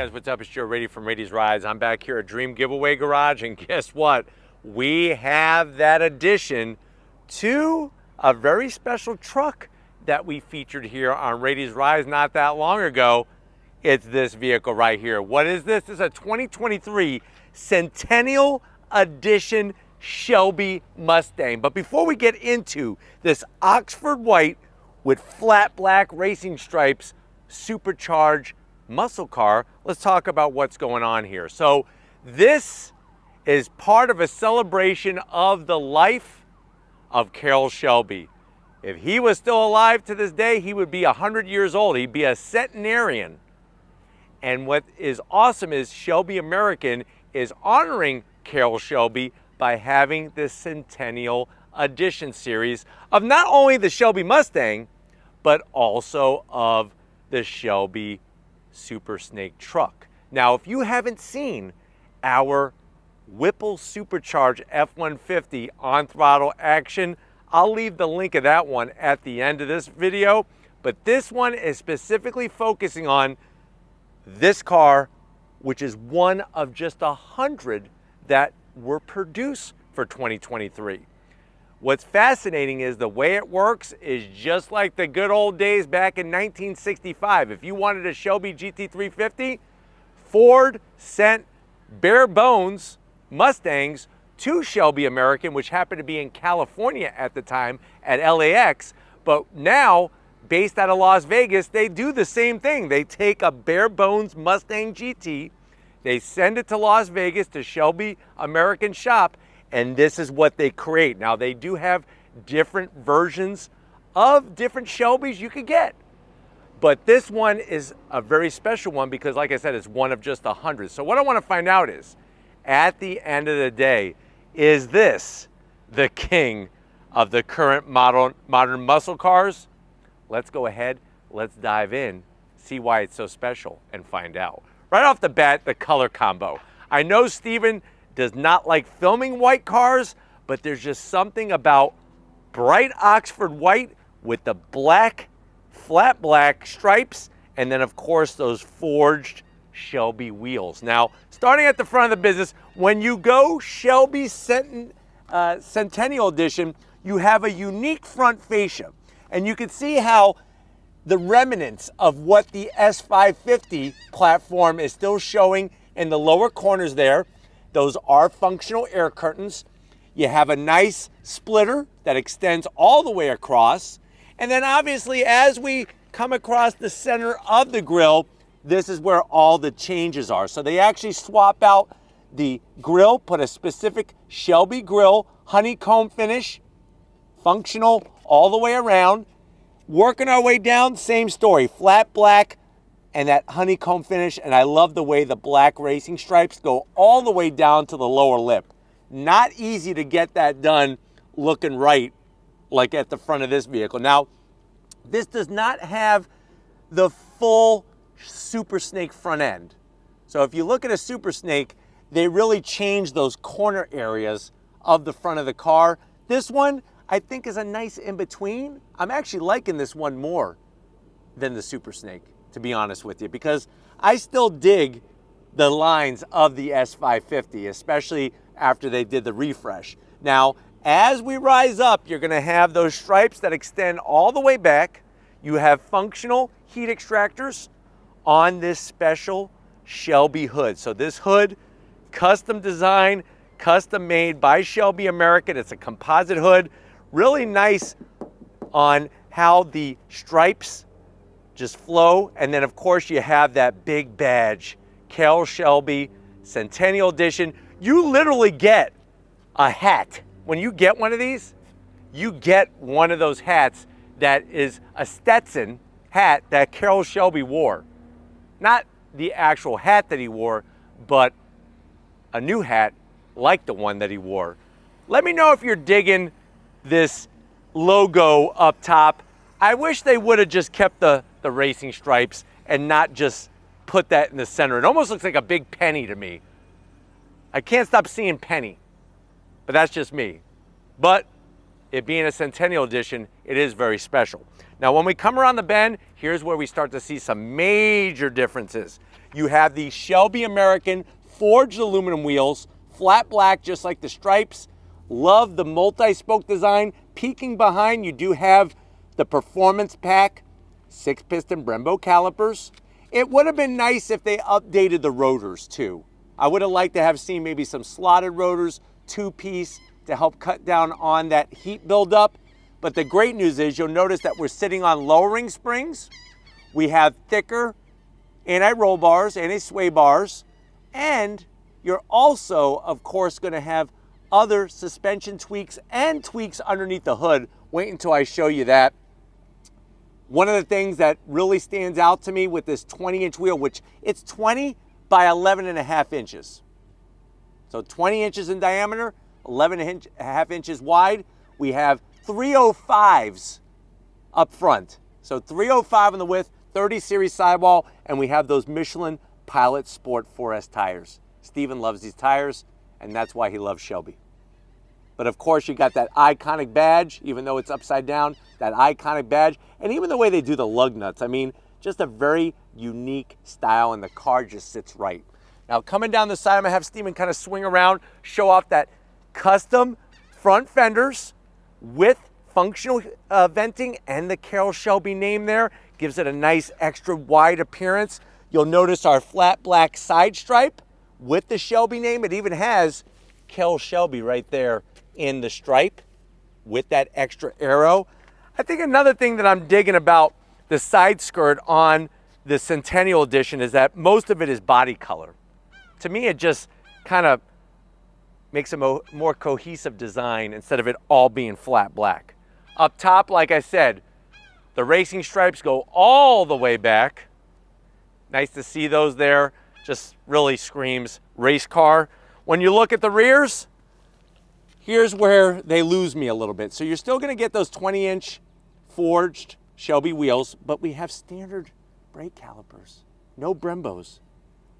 guys, what's up? It's Joe Rady from Rady's Rides. I'm back here at Dream Giveaway Garage, and guess what? We have that addition to a very special truck that we featured here on Rady's Rides not that long ago. It's this vehicle right here. What is this? This is a 2023 Centennial Edition Shelby Mustang. But before we get into this Oxford white with flat black racing stripes, supercharged muscle car, let's talk about what's going on here. So this is part of a celebration of the life of Carroll Shelby. If he was still alive to this day, he would be 100 years old. He'd be a centenarian. And what is awesome is Shelby American is honoring Carroll Shelby by having this Centennial Edition series of not only the Shelby Mustang, but also of the Shelby Super Snake truck. Now, if you haven't seen our Whipple supercharged F-150 on throttle action, I'll leave the link of that one at the end of this video. But this one is specifically focusing on this car, which is one of just 100 that were produced for 2023. What's fascinating is the way it works is just like the good old days back in 1965. If you wanted a Shelby GT350, Ford sent bare bones Mustangs to Shelby American, which happened to be in California at the time at LAX. But now, based out of Las Vegas, they do the same thing. They take a bare bones Mustang GT, they send it to Las Vegas to Shelby American shop, and this is what they create. Now, they do have different versions of different Shelbys you could get. But this one is a very special one because, like I said, it's one of just 100. So what I want to find out is, at the end of the day, is this the king of the current modern muscle cars? Let's go ahead, let's dive in, see why it's so special, and find out. Right off the bat, the color combo. I know Steven does not like filming white cars, but there's just something about bright Oxford white with the black, flat black stripes, and then of course those forged Shelby wheels. Now, starting at the front of the business, when you go Shelby Centennial Edition, you have a unique front fascia. And you can see how the remnants of what the S550 platform is still showing in the lower corners there. Those are functional air curtains. You have a nice splitter that extends all the way across. And then obviously, as we come across the center of the grille, this is where all the changes are. So they actually swap out the grille, put a specific Shelby grille, honeycomb finish, functional all the way around. Working our way down, same story, flat black and that honeycomb finish. And I love the way the black racing stripes go all the way down to the lower lip. Not easy to get that done looking right like at the front of this vehicle. Now, this does not have the full Super Snake front end. So if you look at a Super Snake, they really change those corner areas of the front of the car. This one, I think, is a nice in-between. I'm actually liking this one more than the Super Snake, to be honest with you, because I still dig the lines of the S550, especially after they did the refresh. Now, as we rise up, you're gonna have those stripes that extend all the way back. You have functional heat extractors on this special Shelby hood. So this hood, custom designed, custom made by Shelby American. It's a composite hood. Really nice on how the stripes just flow. And then of course you have that big badge, Carroll Shelby Centennial Edition. You literally get a hat. When you get one of these, you get one of those hats that is a Stetson hat that Carroll Shelby wore. Not the actual hat that he wore, but a new hat like the one that he wore. Let me know if you're digging this logo up top. I wish they would have just kept the racing stripes and not just put that in the center. It almost looks like a big penny to me. I can't stop seeing penny, but that's just me. But it being a Centennial Edition, it is very special. Now, when we come around the bend, here's where we start to see some major differences. You have the Shelby American forged aluminum wheels, flat black, just like the stripes. Love the multi-spoke design. Peeking behind, you do have the performance pack, 6-piston Brembo calipers. It would have been nice if they updated the rotors too. I would have liked to have seen maybe some slotted rotors, 2-piece, to help cut down on that heat buildup. But the great news is you'll notice that we're sitting on lowering springs. We have thicker anti-roll bars, anti-sway bars, and you're also, of course, going to have other suspension tweaks and tweaks underneath the hood. Wait until I show you that. One of the things that really stands out to me with this 20-inch wheel, which it's 20 by 11.5 inches. So 20 inches in diameter, 11.5 inches wide. We have 305s up front. So 305 on the width, 30 series sidewall, and we have those Michelin Pilot Sport 4S tires. Steven loves these tires, and that's why he loves Shelby. But of course, you got that iconic badge, even though it's upside down, that iconic badge, and even the way they do the lug nuts. I mean, just a very unique style, and the car just sits right. Now, coming down the side, I'm gonna have Steven kind of swing around, show off that custom front fenders with functional venting and the Carroll Shelby name there. Gives it a nice extra wide appearance. You'll notice our flat black side stripe with the Shelby name. It even has Carroll Shelby right there in the stripe with that extra arrow. I think another thing that I'm digging about the side skirt on the Centennial Edition is that most of it is body color. To me, it just kind of makes a more cohesive design instead of it all being flat black. Up top, like I said, the racing stripes go all the way back. Nice to see those there. Just really screams race car. When you look at the rears, here's where they lose me a little bit. So you're still gonna get those 20-inch forged Shelby wheels, but we have standard brake calipers. No Brembos.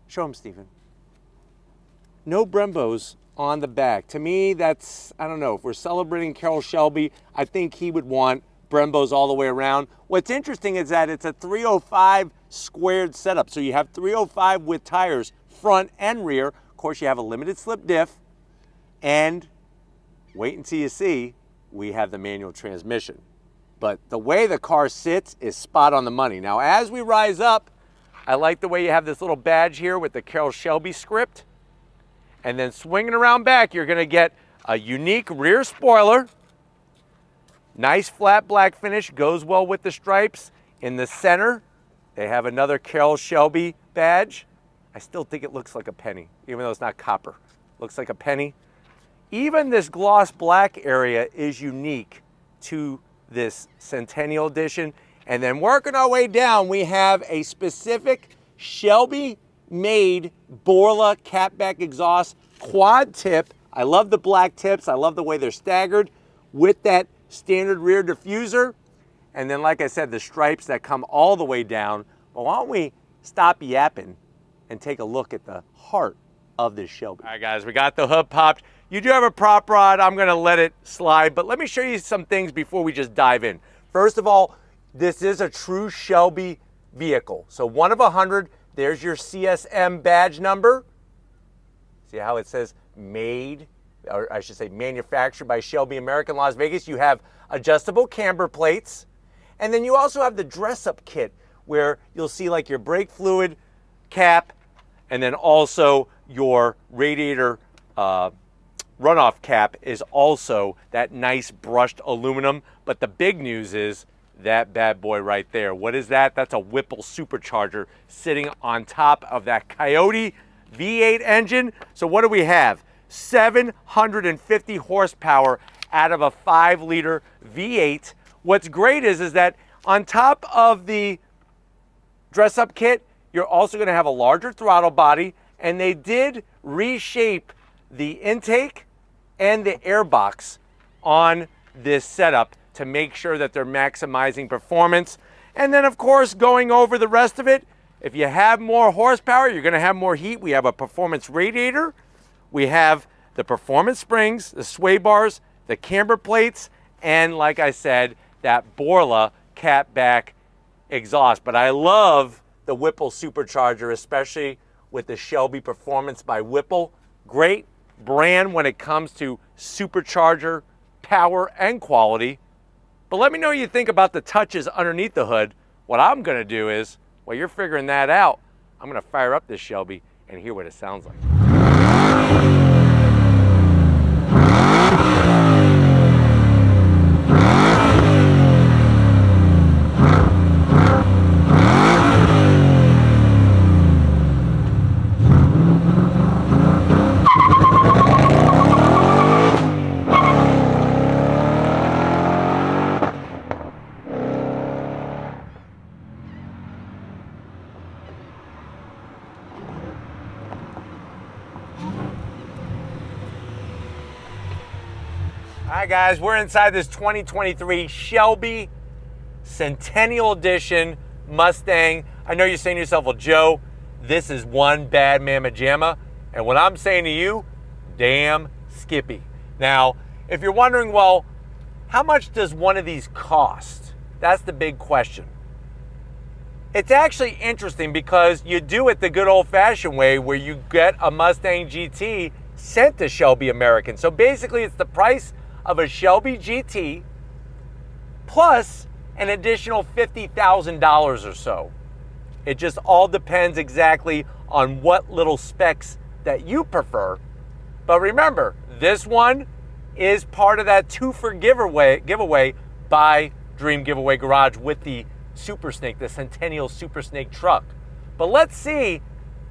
Show them, Steven. No Brembos on the back. To me, that's, I don't know, if we're celebrating Carroll Shelby, I think he would want Brembos all the way around. What's interesting is that it's a 305 squared setup. So you have 305 with tires, front and rear. Of course, you have a limited slip diff. And wait until you see, we have the manual transmission. But the way the car sits is spot on the money. Now, as we rise up, I like the way you have this little badge here with the Carroll Shelby script. And then swinging around back, you're gonna get a unique rear spoiler. Nice flat black finish, goes well with the stripes. In the center, they have another Carroll Shelby badge. I still think it looks like a penny, even though it's not copper. Looks like a penny. Even this gloss black area is unique to this Centennial Edition. And then working our way down, we have a specific Shelby made Borla catback exhaust quad tip. I love the black tips. I love the way they're staggered with that standard rear diffuser. And then, like I said, the stripes that come all the way down. But why don't we stop yapping and take a look at the heart of this Shelby. All right, guys, we got the hood popped. You do have a prop rod. I'm gonna let it slide, but let me show you some things before we just dive in. First of all, this is a true Shelby vehicle. So 1 of 100, there's your CSM badge number. See how it says made, or I should say manufactured by Shelby American Las Vegas. You have adjustable camber plates. And then you also have the dress-up kit where you'll see like your brake fluid cap and then also your radiator runoff cap is also that nice brushed aluminum. But the big news is that bad boy right there. What is that? That's a Whipple supercharger sitting on top of that Coyote V8 engine. So what do we have? 750 horsepower out of a 5-liter V8. What's great is that on top of the dress-up kit, you're also going to have a larger throttle body, and they did reshape the intake and the airbox on this setup to make sure that they're maximizing performance. And then, of course, going over the rest of it, if you have more horsepower, you're going to have more heat. We have a performance radiator. We have the performance springs, the sway bars, the camber plates, and like I said, that Borla catback exhaust. But I love the Whipple supercharger, especially with the Shelby Performance by Whipple. Great brand when it comes to supercharger power and quality. But let me know what you think about the touches underneath the hood. What I'm gonna do is, while you're figuring that out, I'm gonna fire up this Shelby and hear what it sounds like. All right, guys, we're inside this 2023 Shelby Centennial Edition Mustang. I know you're saying to yourself, well, Joe, this is one bad mamma jamma. And what I'm saying to you, damn skippy. Now, if you're wondering, well, how much does one of these cost? That's the big question. It's actually interesting because you do it the good old-fashioned way where you get a Mustang GT sent to Shelby American. So basically, it's the price of a Shelby GT plus an additional $50,000 or so. It just all depends exactly on what little specs that you prefer. But remember, this one is part of that 2-for giveaway by Dream Giveaway Garage with the Super Snake, the Centennial Super Snake truck. But let's see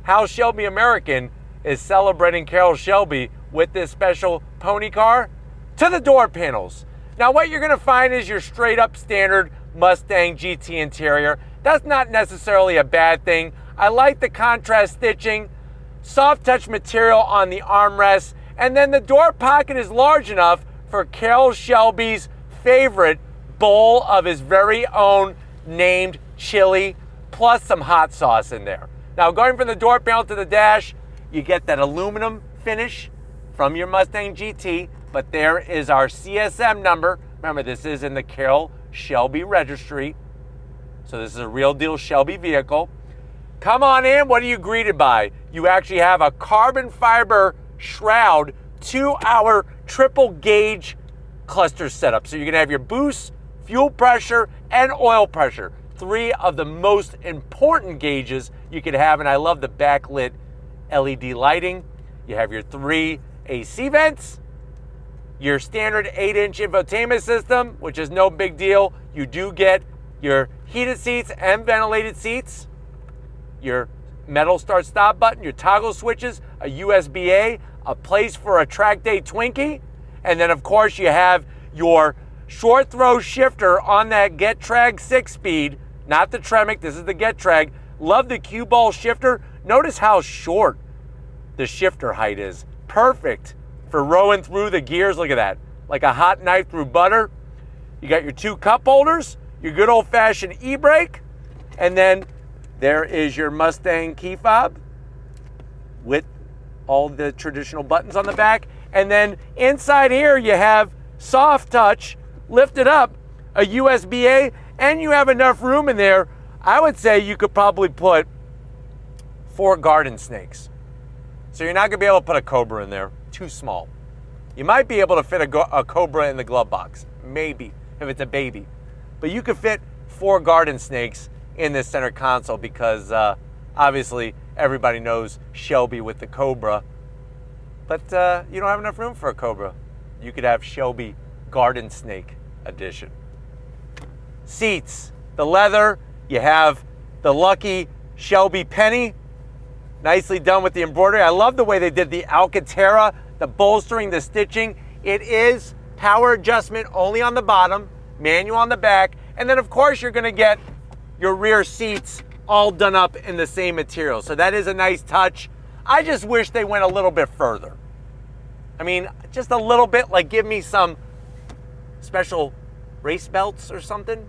how Shelby American is celebrating Carroll Shelby with this special pony car. To the door panels. Now what you're gonna find is your straight up standard Mustang GT interior. That's not necessarily a bad thing. I like the contrast stitching, soft touch material on the armrests, and then the door pocket is large enough for Carroll Shelby's favorite bowl of his very own named chili, plus some hot sauce in there. Now going from the door panel to the dash, you get that aluminum finish from your Mustang GT, but there is our CSM number. Remember, this is in the Carroll Shelby registry. So this is a real deal Shelby vehicle. Come on in, what are you greeted by? You actually have a carbon fiber shroud to our triple gauge cluster setup. So you're gonna have your boost, fuel pressure, and oil pressure. 3 of the most important gauges you could have, and I love the backlit LED lighting. You have your 3 AC vents, your standard 8-inch infotainment system, which is no big deal. You do get your heated seats and ventilated seats, your metal start-stop button, your toggle switches, a USB-A, a place for a track day Twinkie, and then of course you have your short throw shifter on that Getrag 6-speed, not the Tremec, this is the Getrag. Love the cue ball shifter. Notice how short the shifter height is. Perfect for rowing through the gears. Look at that, like a hot knife through butter. You got your 2 cup holders, your good old-fashioned e-brake, and then there is your Mustang key fob with all the traditional buttons on the back. And then inside here you have soft touch, lifted up, a USB-A, and you have enough room in there. I would say you could probably put 4 garden snakes. So you're not gonna be able to put a Cobra in there, too small. You might be able to fit a Cobra in the glove box, maybe, if it's a baby. But you could fit 4 garden snakes in this center console because obviously everybody knows Shelby with the Cobra, but you don't have enough room for a Cobra. You could have Shelby Garden Snake Edition. Seats, the leather, you have the lucky Shelby penny, nicely done with the embroidery. I love the way they did the Alcantara, the bolstering, the stitching. It is power adjustment only on the bottom, manual on the back, and then of course you're gonna get your rear seats all done up in the same material. So that is a nice touch. I just wish they went a little bit further. I mean, just a little bit, like give me some special race belts or something.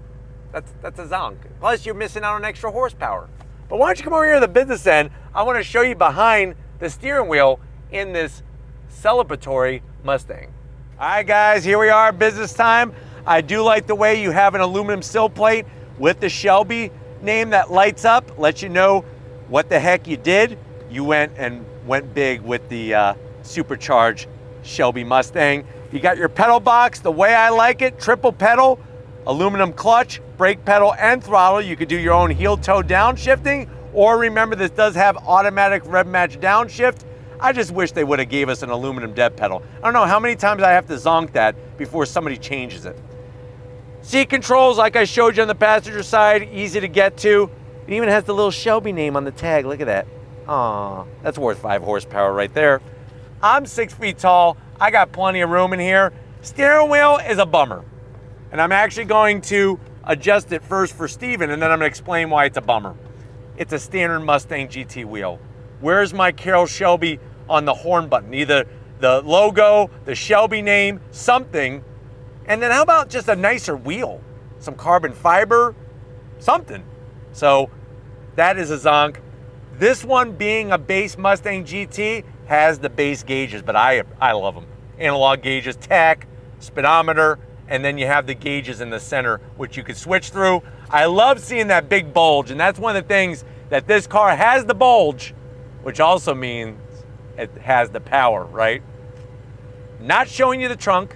That's a zonk. Plus you're missing out on extra horsepower. But why don't you come over here to the business end? I want to show you behind the steering wheel in this celebratory Mustang. All right, guys, here we are, business time. I do like the way you have an aluminum sill plate with the Shelby name that lights up, lets you know what the heck you did. You went big with the supercharged Shelby Mustang. You got your pedal box the way I like it, triple pedal, aluminum clutch, brake pedal, and throttle. You could do your own heel-toe downshifting, or remember this does have automatic rev match downshift. I just wish they would have gave us an aluminum dead pedal. I don't know how many times I have to zonk that before somebody changes it. Seat controls, like I showed you on the passenger side, easy to get to. It even has the little Shelby name on the tag, look at that. Aw, that's worth 5 horsepower right there. I'm 6 feet tall, I got plenty of room in here. Steering wheel is a bummer. And I'm actually going to adjust it first for Steven, and then I'm gonna explain why it's a bummer. It's a standard Mustang GT wheel. Where's my Carroll Shelby on the horn button? Either the logo, the Shelby name, something. And then how about just a nicer wheel? Some carbon fiber, something. So that is a zonk. This one, being a base Mustang GT, has the base gauges, but I love them. Analog gauges, tach, speedometer, and then you have the gauges in the center, which you could switch through. I love seeing that big bulge, and that's one of the things that this car has, the bulge, which also means it has the power, right? Not showing you the trunk,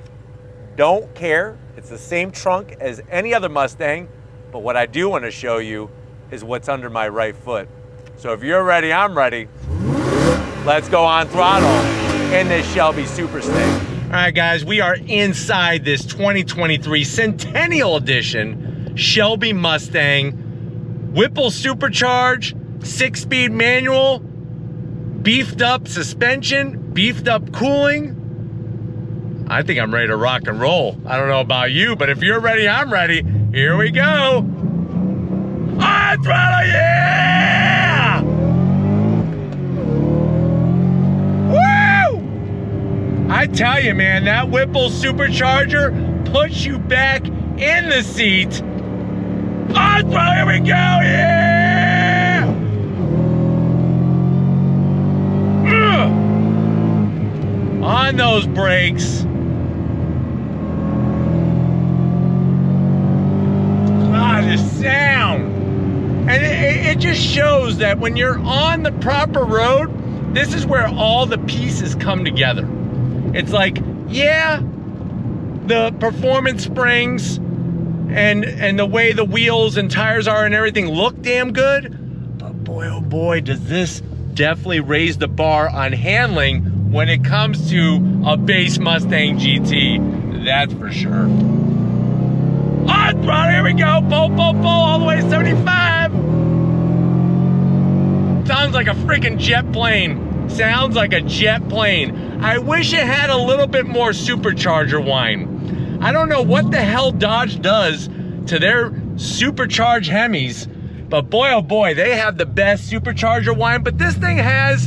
don't care. It's the same trunk as any other Mustang, but what I do want to show you is what's under my right foot. So if you're ready, I'm ready. Let's go on throttle in this Shelby Super Stang. All right, guys, we are inside this 2023 Centennial Edition Shelby Mustang. Whipple supercharged, 6-speed manual, beefed up suspension, beefed up cooling. I think I'm ready to rock and roll. I don't know about you, but if you're ready, I'm ready. Here we go. On throttle, yeah! Woo! I tell you, man, that Whipple supercharger puts you back in the seat. On throttle, here we go, yeah! Ugh. On those brakes. Ah, the sound. And it just shows that when you're on the proper road, this is where all the pieces come together. It's like, yeah, the performance springs and the way the wheels and tires are and everything look damn good, but boy, oh boy, does this definitely raise the bar on handling when it comes to a base Mustang GT, that's for sure. On throttle, here we go, pull, all the way to 75. Sounds like a freaking jet plane. Sounds like a jet plane. I wish it had a little bit more supercharger whine. I don't know what the hell Dodge does to their supercharged Hemis, but boy, oh boy, they have the best supercharger whine, but this thing has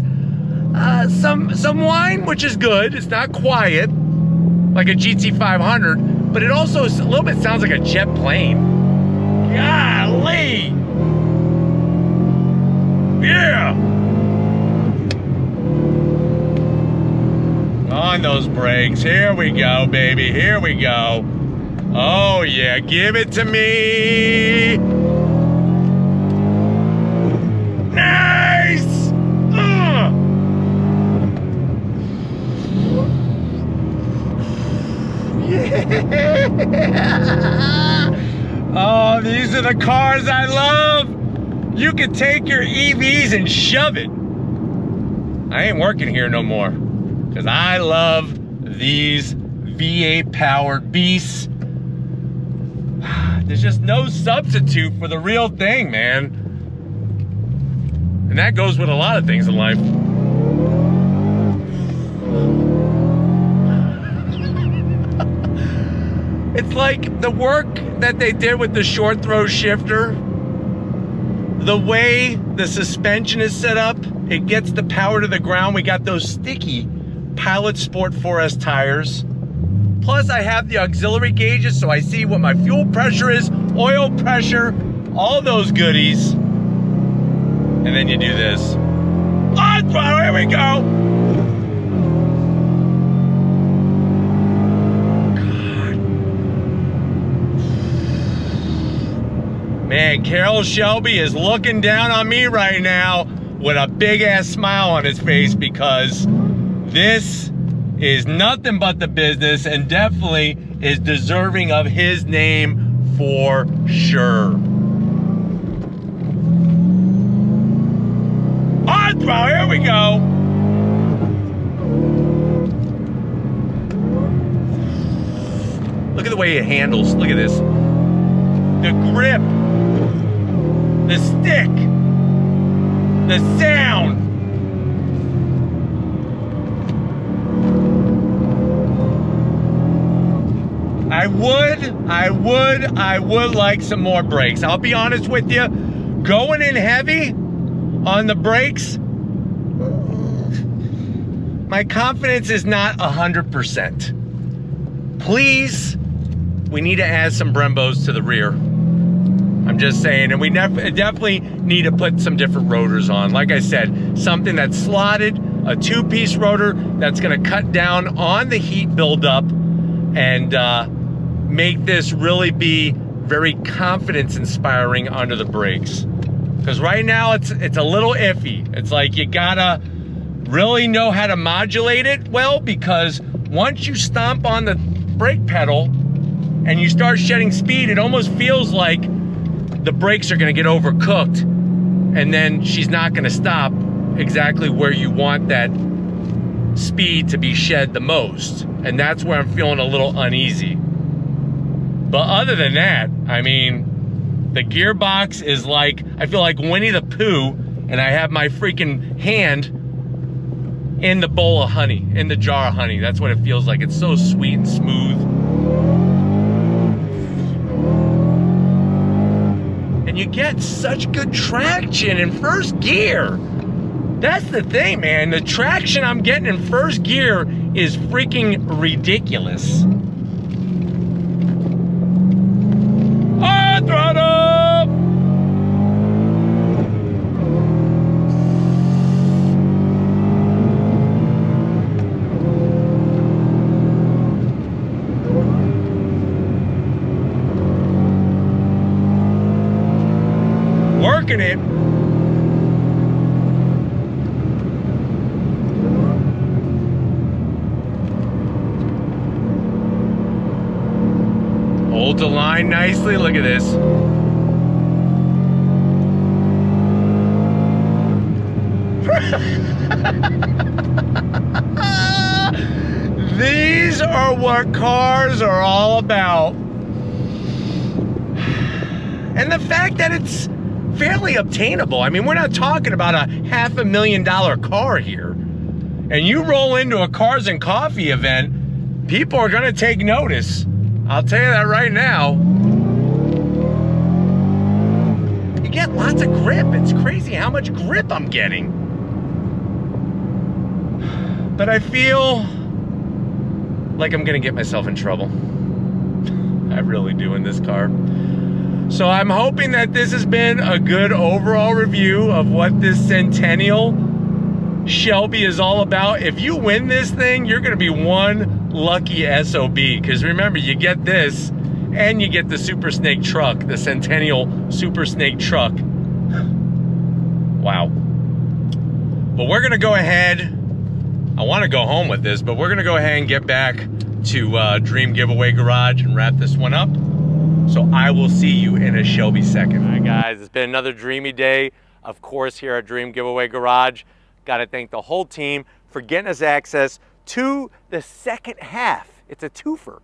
some whine, which is good. It's not quiet, like a GT500, but it also a little bit sounds like a jet plane. Golly! Yeah! On those brakes, here we go, baby, here we go. Oh yeah, give it to me! Nice! Yeah! Oh, these are the cars I love! You can take your EVs and shove it. I ain't working here no more, because I love these V8 powered beasts. There's just no substitute for the real thing, man. And that goes with a lot of things in life. It's like the work that they did with the short throw shifter, the way the suspension is set up, it gets the power to the ground. We got those sticky Pilot Sport 4S tires. Plus I have the auxiliary gauges, so I see what my fuel pressure is, oil pressure, all those goodies. And then you do this. On throttle, here we go. God. Man, Carroll Shelby is looking down on me right now with a big ass smile on his face, because this is nothing but the business and definitely is deserving of his name for sure. On throw, here we go. Look at the way it handles. Look at this. The grip, the stick, the sound. I would like some more brakes. I'll be honest with you, going in heavy on the brakes, my confidence is not 100%. Please, we need to add some Brembos to the rear. I'm just saying, and we definitely need to put some different rotors on. Like I said, something that's slotted, a two-piece rotor that's gonna cut down on the heat buildup and make this really be very confidence inspiring under the brakes. Because right now it's a little iffy. It's like you gotta really know how to modulate it well, because once you stomp on the brake pedal and you start shedding speed, it almost feels like the brakes are gonna get overcooked, and then she's not gonna stop exactly where you want that speed to be shed the most. And that's where I'm feeling a little uneasy. But other than that, I mean, the gearbox is like, I feel like Winnie the Pooh, and I have my freaking hand in the bowl of honey, in the jar of honey. That's what it feels like. It's so sweet and smooth. And you get such good traction in first gear. That's the thing, man. The traction I'm getting in first gear is freaking ridiculous. Throttle! Working it. Hold the line nicely. Look at this. These are what cars are all about. And the fact that it's fairly obtainable. I mean, we're not talking about a $500,000 car here. And you roll into a Cars and Coffee event, people are gonna take notice. I'll tell you that right now. You get lots of grip. It's crazy how much grip I'm getting. But I feel like I'm gonna get myself in trouble. I really do in this car. So I'm hoping that this has been a good overall review of what this Centennial Shelby is all about. If you win this thing, you're gonna be one lucky SOB, because remember, you get this and you get the Super Snake truck, the Centennial Super Snake truck. Wow. But we're gonna go ahead, I want to go home with this, but we're gonna go ahead and get back to Dream Giveaway Garage and wrap this one up. So I will see you in a Shelby second. All right, guys, it's been another dreamy day, of course, here at Dream Giveaway Garage. Got to thank the whole team for getting us access to the second half. It's a twofer.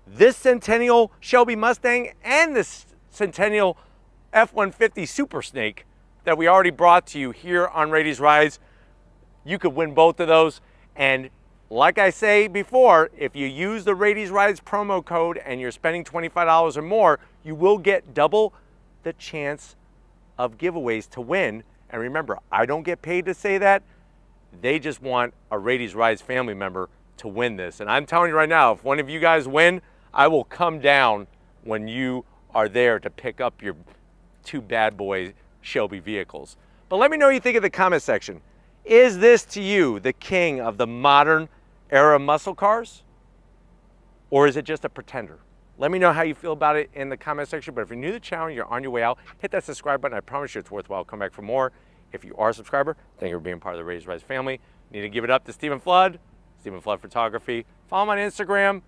This Centennial Shelby Mustang and this Centennial F-150 Super Snake that we already brought to you here on Rady's Rides. You could win both of those. And like I say before, if you use the Rady's Rides promo code and you're spending $25 or more, you will get double the chance of giveaways to win. And remember, I don't get paid to say that. They just want a Rady's Rides family member to win this. And I'm telling you right now, if one of you guys win, I will come down when you are there to pick up your two bad boy Shelby vehicles. But let me know what you think in the comment section. Is this to you the king of the modern era muscle cars? Or is it just a pretender? Let me know how you feel about it in the comment section. But if you're new to the channel, you're on your way out, hit that subscribe button. I promise you it's worthwhile. Come back for more. If you are a subscriber, thank you for being part of the Raised Rise family. Need to give it up to Stephen Flood, Stephen Flood Photography. Follow him on Instagram.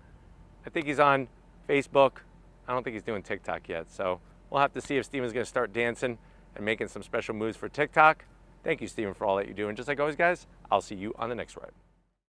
I think he's on Facebook. I don't think he's doing TikTok yet. So we'll have to see if Stephen's going to start dancing and making some special moves for TikTok. Thank you, Stephen, for all that you do. And just like always, guys, I'll see you on the next ride.